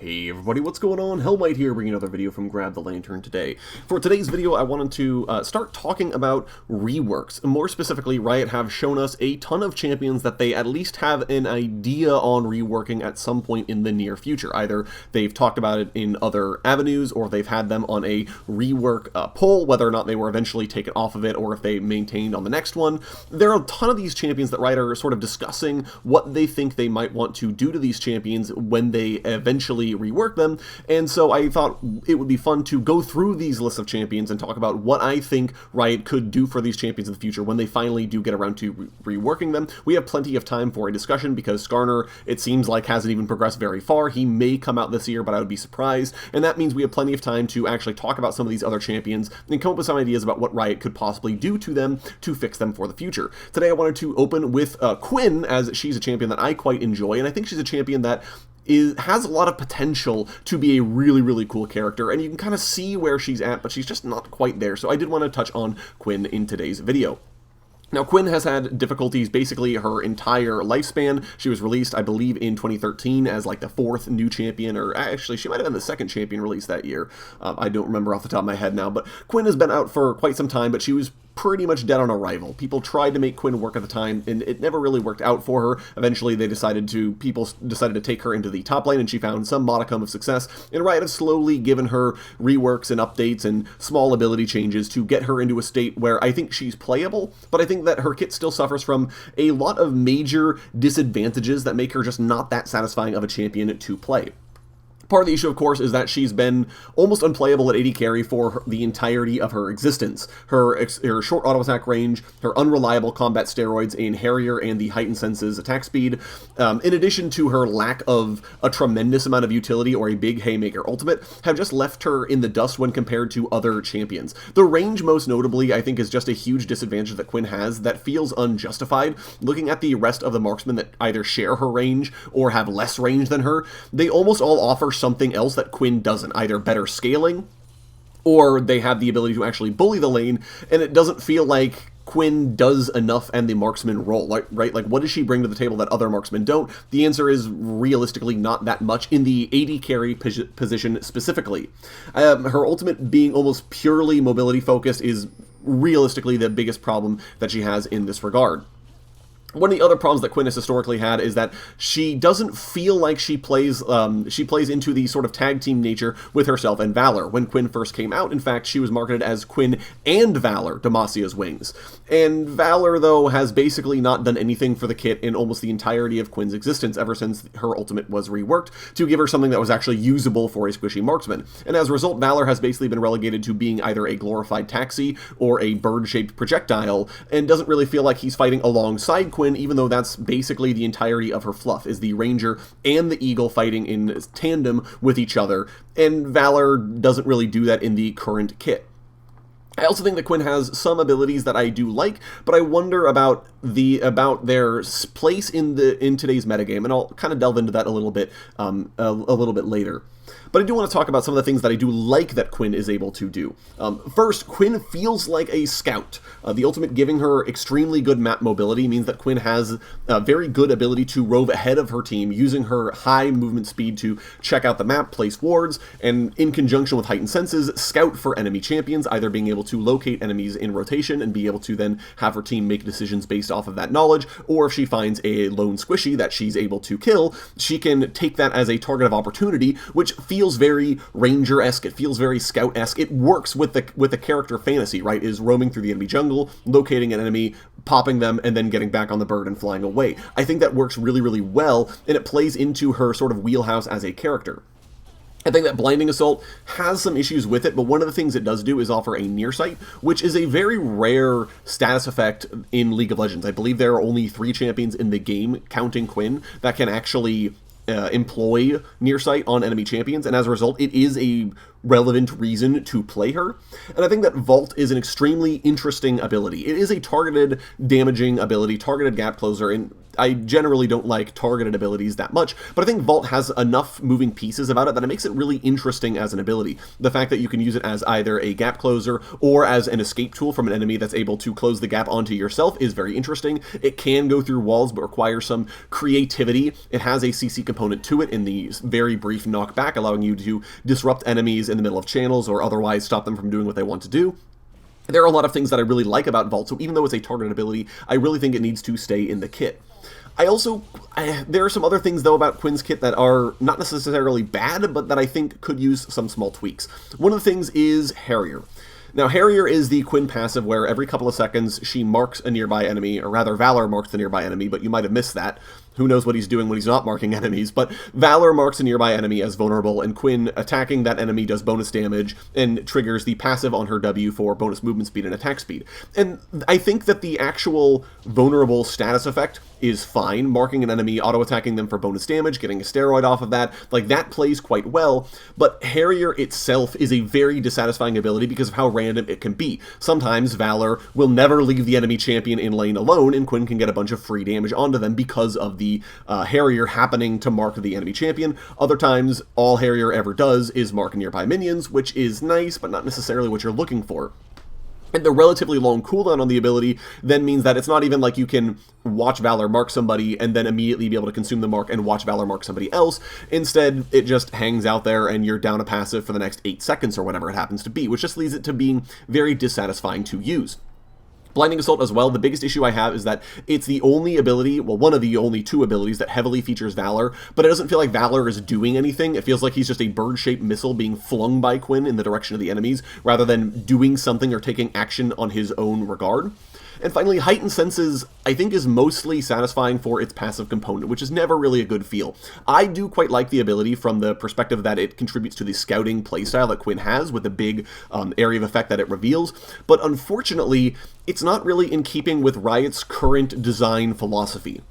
Hey everybody, what's going on? Hellmite here, bringing another video from Grab the Lantern today. For today's video, I wanted to start talking about reworks. More specifically, Riot have shown us a ton of champions that they at least have an idea on reworking at some point in the near future. Either they've talked about it in other avenues, or they've had them on a rework poll, whether or not they were eventually taken off of it, or if they maintained on the next one. There are a ton of these champions that Riot are sort of discussing what they think they might want to do to these champions when they eventually rework them, and so I thought it would be fun to go through these lists of champions and talk about what I think Riot could do for these champions in the future when they finally do get around to reworking them. We have plenty of time for a discussion because Skarner, it seems like, hasn't even progressed very far. He may come out this year, but I would be surprised, and that means we have plenty of time to actually talk about some of these other champions and come up with some ideas about what Riot could possibly do to them to fix them for the future. Today I wanted to open with Quinn, as she's a champion that I quite enjoy, and I think she's a champion that has a lot of potential to be a really, really cool character, and you can kind of see where she's at, but she's just not quite there, so I did want to touch on Quinn in today's video. Now, Quinn has had difficulties basically her entire lifespan. She was released, I believe, in 2013 as like the 4th new champion, or actually she might have been the 2nd champion released that year. I don't remember off the top of my head now, but Quinn has been out for quite some time, but she was pretty much dead on arrival. People tried to make Quinn work at the time, and it never really worked out for her. Eventually, people decided to take her into the top lane, and she found some modicum of success, and Riot have slowly given her reworks and updates and small ability changes to get her into a state where I think she's playable, but I think that her kit still suffers from a lot of major disadvantages that make her just not that satisfying of a champion to play. Part of the issue, of course, is that she's been almost unplayable at AD carry for the entirety of her existence. Her short auto attack range, her unreliable combat steroids in Harrier and the heightened senses attack speed, in addition to her lack of a tremendous amount of utility or a big Haymaker ultimate, have just left her in the dust when compared to other champions. The range, most notably, I think is just a huge disadvantage that Quinn has that feels unjustified. Looking at the rest of the marksmen that either share her range or have less range than her, they almost all offer something else that Quinn doesn't, either better scaling, or they have the ability to actually bully the lane, and it doesn't feel like Quinn does enough and the marksman role, right? Like, what does she bring to the table that other marksmen don't? The answer is realistically not that much in the AD carry position specifically. Her ultimate being almost purely mobility focused is realistically the biggest problem that she has in this regard. One of the other problems that Quinn has historically had is that she doesn't feel like she plays into the sort of tag team nature with herself and Valor. When Quinn first came out, in fact, she was marketed as Quinn and Valor, Demasia's wings. And Valor, though, has basically not done anything for the kit in almost the entirety of Quinn's existence ever since her ultimate was reworked to give her something that was actually usable for a squishy marksman. And as a result, Valor has basically been relegated to being either a glorified taxi or a bird-shaped projectile, and doesn't really feel like he's fighting alongside Quinn, even though that's basically the entirety of her fluff, is the Ranger and the Eagle fighting in tandem with each other, and Valor doesn't really do that in the current kit. I also think that Quinn has some abilities that I do like, but I wonder about their place in today's metagame, and I'll kind of delve into that a little bit later. But I do want to talk about some of the things that I do like that Quinn is able to do. First, Quinn feels like a scout. The ultimate giving her extremely good map mobility means that Quinn has a very good ability to rove ahead of her team, using her high movement speed to check out the map, place wards, and in conjunction with heightened senses, scout for enemy champions, either being able to locate enemies in rotation and be able to then have her team make decisions based off of that knowledge, or if she finds a lone squishy that she's able to kill, she can take that as a target of opportunity, which feels very Ranger-esque, it feels very Scout-esque. It works with the character fantasy, right? Is roaming through the enemy jungle, locating an enemy, popping them, and then getting back on the bird and flying away. I think that works really, really well, and it plays into her sort of wheelhouse as a character. I think that Blinding Assault has some issues with it, but one of the things it does do is offer a near sight, which is a very rare status effect in League of Legends. I believe there are only 3 champions in the game, counting Quinn, that can actually employ near sight on enemy champions, and as a result, it is a relevant reason to play her. And I think that Vault is an extremely interesting ability. It is a targeted damaging ability, targeted gap closer, and I generally don't like targeted abilities that much, but I think Vault has enough moving pieces about it that it makes it really interesting as an ability. The fact that you can use it as either a gap closer or as an escape tool from an enemy that's able to close the gap onto yourself is very interesting. It can go through walls, but requires some creativity. It has a CC component to it in the very brief knockback, allowing you to disrupt enemies in the middle of channels or otherwise stop them from doing what they want to do. There are a lot of things that I really like about Vault, so even though it's a targeted ability, I really think it needs to stay in the kit. There are some other things, though, about Quinn's kit that are not necessarily bad, but that I think could use some small tweaks. One of the things is Harrier. Now, Harrier is the Quinn passive where every couple of seconds she marks a nearby enemy, or rather, Valor marks the nearby enemy, but you might have missed that. Who knows what he's doing when he's not marking enemies, but Valor marks a nearby enemy as vulnerable, and Quinn attacking that enemy does bonus damage and triggers the passive on her W for bonus movement speed and attack speed. And I think that the actual vulnerable status effect is fine. Marking an enemy, auto-attacking them for bonus damage, getting a steroid off of that, like that plays quite well, but Harrier itself is a very dissatisfying ability because of how random it can be. Sometimes Valor will never leave the enemy champion in lane alone, and Quinn can get a bunch of free damage onto them because of the Harrier happening to mark the enemy champion. Other times, all Harrier ever does is mark nearby minions, which is nice, but not necessarily what you're looking for. And the relatively long cooldown on the ability then means that it's not even like you can watch Valor mark somebody and then immediately be able to consume the mark and watch Valor mark somebody else. Instead, it just hangs out there and you're down a passive for the next 8 seconds or whatever it happens to be, which just leads it to being very dissatisfying to use. Blinding Assault as well, the biggest issue I have is that it's the only ability, well, one of the only 2 abilities that heavily features Valor, but it doesn't feel like Valor is doing anything. It feels like he's just a bird-shaped missile being flung by Quinn in the direction of the enemies, rather than doing something or taking action on his own regard. And finally, Heightened Senses, I think, is mostly satisfying for its passive component, which is never really a good feel. I do quite like the ability from the perspective that it contributes to the scouting playstyle that Quinn has with the big area of effect that it reveals, but unfortunately, it's not really in keeping with Riot's current design philosophy.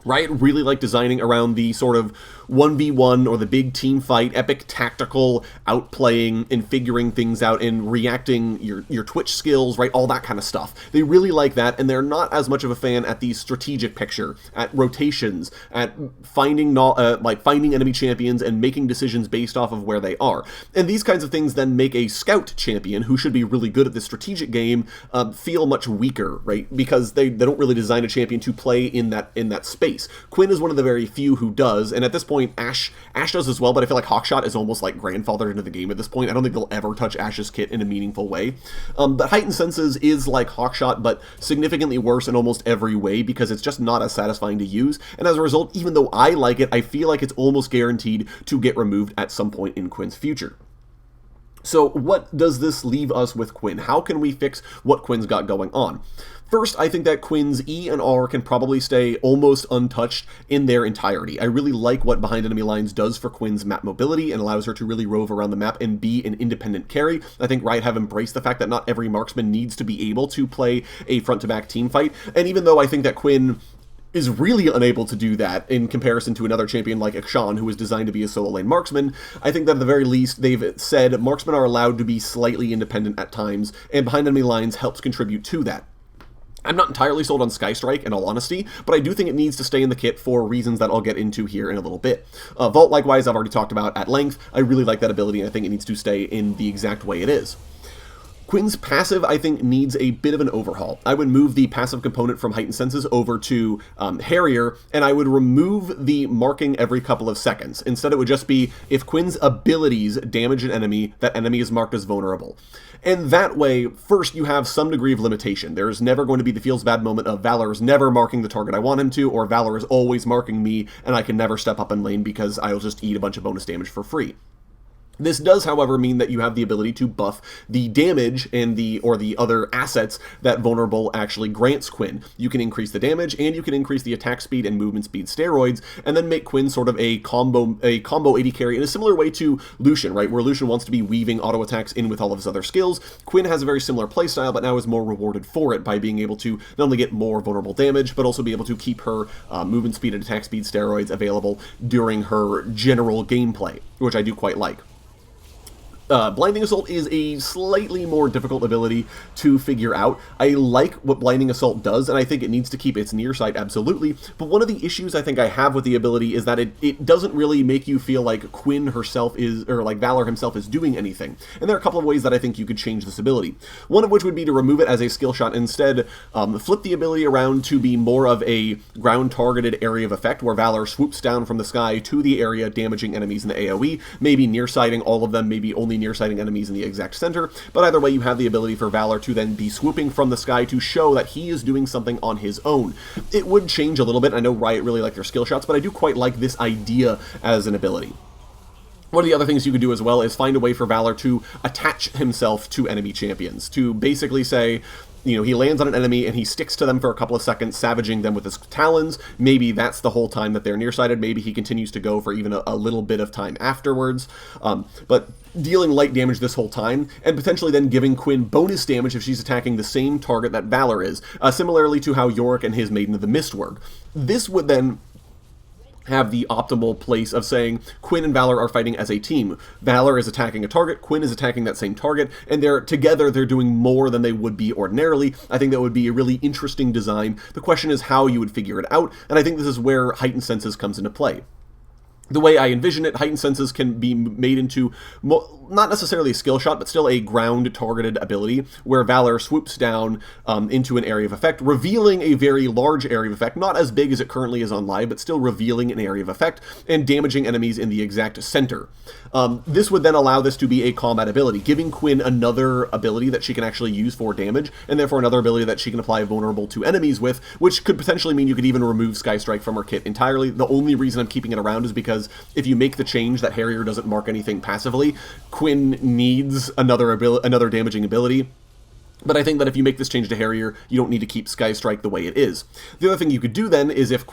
Riot really like designing around the sort of 1v1 or the big team fight, epic tactical outplaying and figuring things out and reacting your Twitch skills, right? All that kind of stuff. They really like that, and they're not as much of a fan at the strategic picture, at rotations, at finding enemy champions and making decisions based off of where they are. And these kinds of things then make a scout champion, who should be really good at the strategic game, feel much weaker, right? Because they don't really design a champion to play in that space. Quinn is one of the very few who does, and at this point, Ashe does as well, but I feel like Hawkshot is almost like grandfathered into the game at this point. I don't think they'll ever touch Ashe's kit in a meaningful way. But Heightened Senses is like Hawkshot, but significantly worse in almost every way because it's just not as satisfying to use, and as a result, even though I like it, I feel like it's almost guaranteed to get removed at some point in Quinn's future. So what does this leave us with Quinn? How can we fix what Quinn's got going on? First, I think that Quinn's E and R can probably stay almost untouched in their entirety. I really like what Behind Enemy Lines does for Quinn's map mobility and allows her to really rove around the map and be an independent carry. I think Riot have embraced the fact that not every marksman needs to be able to play a front-to-back team fight, and even though I think that Quinn is really unable to do that in comparison to another champion like Akshan, who is designed to be a solo lane marksman, I think that at the very least they've said marksmen are allowed to be slightly independent at times, and Behind Enemy Lines helps contribute to that. I'm not entirely sold on Skystrike, in all honesty, but I do think it needs to stay in the kit for reasons that I'll get into here in a little bit. Vault, likewise, I've already talked about at length. I really like that ability, and I think it needs to stay in the exact way it is. Quinn's passive, I think, needs a bit of an overhaul. I would move the passive component from Heightened Senses over to Harrier, and I would remove the marking every couple of seconds. Instead, it would just be, if Quinn's abilities damage an enemy, that enemy is marked as vulnerable. And that way, first, you have some degree of limitation. There's never going to be the feels bad moment of Valor is never marking the target I want him to, or Valor is always marking me, and I can never step up in lane because I'll just eat a bunch of bonus damage for free. This does, however, mean that you have the ability to buff the damage and the other assets that Vulnerable actually grants Quinn. You can increase the damage, and you can increase the attack speed and movement speed steroids, and then make Quinn sort of a combo AD carry in a similar way to Lucian, right? Where Lucian wants to be weaving auto attacks in with all of his other skills. Quinn has a very similar playstyle, but now is more rewarded for it by being able to not only get more vulnerable damage, but also be able to keep her movement speed and attack speed steroids available during her general gameplay, which I do quite like. Blinding Assault is a slightly more difficult ability to figure out. I like what Blinding Assault does, and I think it needs to keep its near sight, absolutely, but one of the issues I think I have with the ability is that it doesn't really make you feel like Quinn herself is, or like Valor himself is doing anything, and there are a couple of ways that I think you could change this ability. One of which would be to remove it as a skill shot, instead flip the ability around to be more of a ground-targeted area of effect, where Valor swoops down from the sky to the area, damaging enemies in the AoE, maybe near-sighting all of them, maybe only near-sighting enemies in the exact center, but either way you have the ability for Valor to then be swooping from the sky to show that he is doing something on his own. It would change a little bit. I know Riot really like their skill shots, but I do quite like this idea as an ability. One of the other things you could do as well is find a way for Valor to attach himself to enemy champions, to basically say, you know, he lands on an enemy and he sticks to them for a couple of seconds, savaging them with his talons. Maybe that's the whole time that they're nearsighted. Maybe he continues to go for even a little bit of time afterwards. But dealing light damage this whole time, and potentially then giving Quinn bonus damage if she's attacking the same target that Valor is, similarly to how Yorick and his Maiden of the Mist work. This would then have the optimal place of saying Quinn and Valor are fighting as a team. Valor is attacking a target, Quinn is attacking that same target, and together they're doing more than they would be ordinarily. I think that would be a really interesting design. The question is how you would figure it out, and I think this is where Heightened Senses comes into play. The way I envision it, Heightened Senses can be made into, not necessarily a skill shot, but still a ground-targeted ability, where Valor swoops down into an area of effect, revealing a very large area of effect, not as big as it currently is on live, but still revealing an area of effect, and damaging enemies in the exact center. This would then allow this to be a combat ability, giving Quinn another ability that she can actually use for damage, and therefore another ability that she can apply vulnerable to enemies with, which could potentially mean you could even remove Sky Strike from her kit entirely. The only reason I'm keeping it around is because if you make the change that Harrier doesn't mark anything passively, Quinn needs another damaging ability. But I think that if you make this change to Harrier, you don't need to keep Sky Strike the way it is. The other thing you could do then is if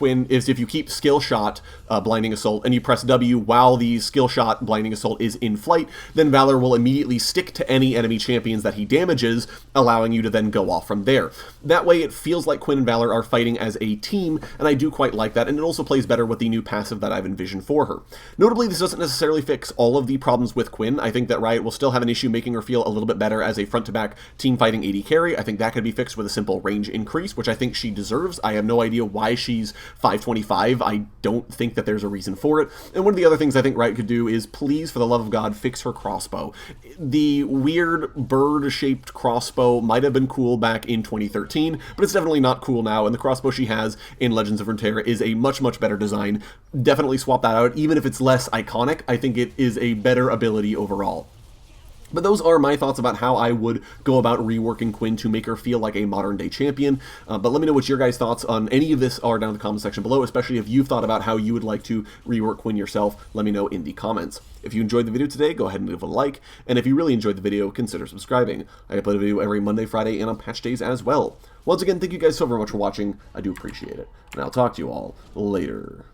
you keep Skill Shot Blinding Assault and you press W while the Skill Shot Blinding Assault is in flight, then Valor will immediately stick to any enemy champions that he damages, allowing you to then go off from there. That way it feels like Quinn and Valor are fighting as a team, and I do quite like that, and it also plays better with the new passive that I've envisioned for her. Notably, this doesn't necessarily fix all of the problems with Quinn. I think that Riot will still have an issue making her feel a little bit better as a front-to-back team fighting AD carry. I think that could be fixed with a simple range increase, which I think she deserves. I have no idea why she's 525. I don't think that there's a reason for it. And one of the other things I think Riot could do is, please, for the love of God, fix her crossbow. The weird bird-shaped crossbow might have been cool back in 2013, but it's definitely not cool now, and the crossbow she has in Legends of Runeterra is a much, much better design. Definitely swap that out. Even if it's less iconic, I think it is a better ability overall. But those are my thoughts about how I would go about reworking Quinn to make her feel like a modern-day champion. But let me know what your guys' thoughts on any of this are down in the comment section below, especially if you've thought about how you would like to rework Quinn yourself. Let me know in the comments. If you enjoyed the video today, go ahead and leave a like, and if you really enjoyed the video, consider subscribing. I upload a video every Monday, Friday, and on patch days as well. Once again, thank you guys so very much for watching. I do appreciate it, and I'll talk to you all later.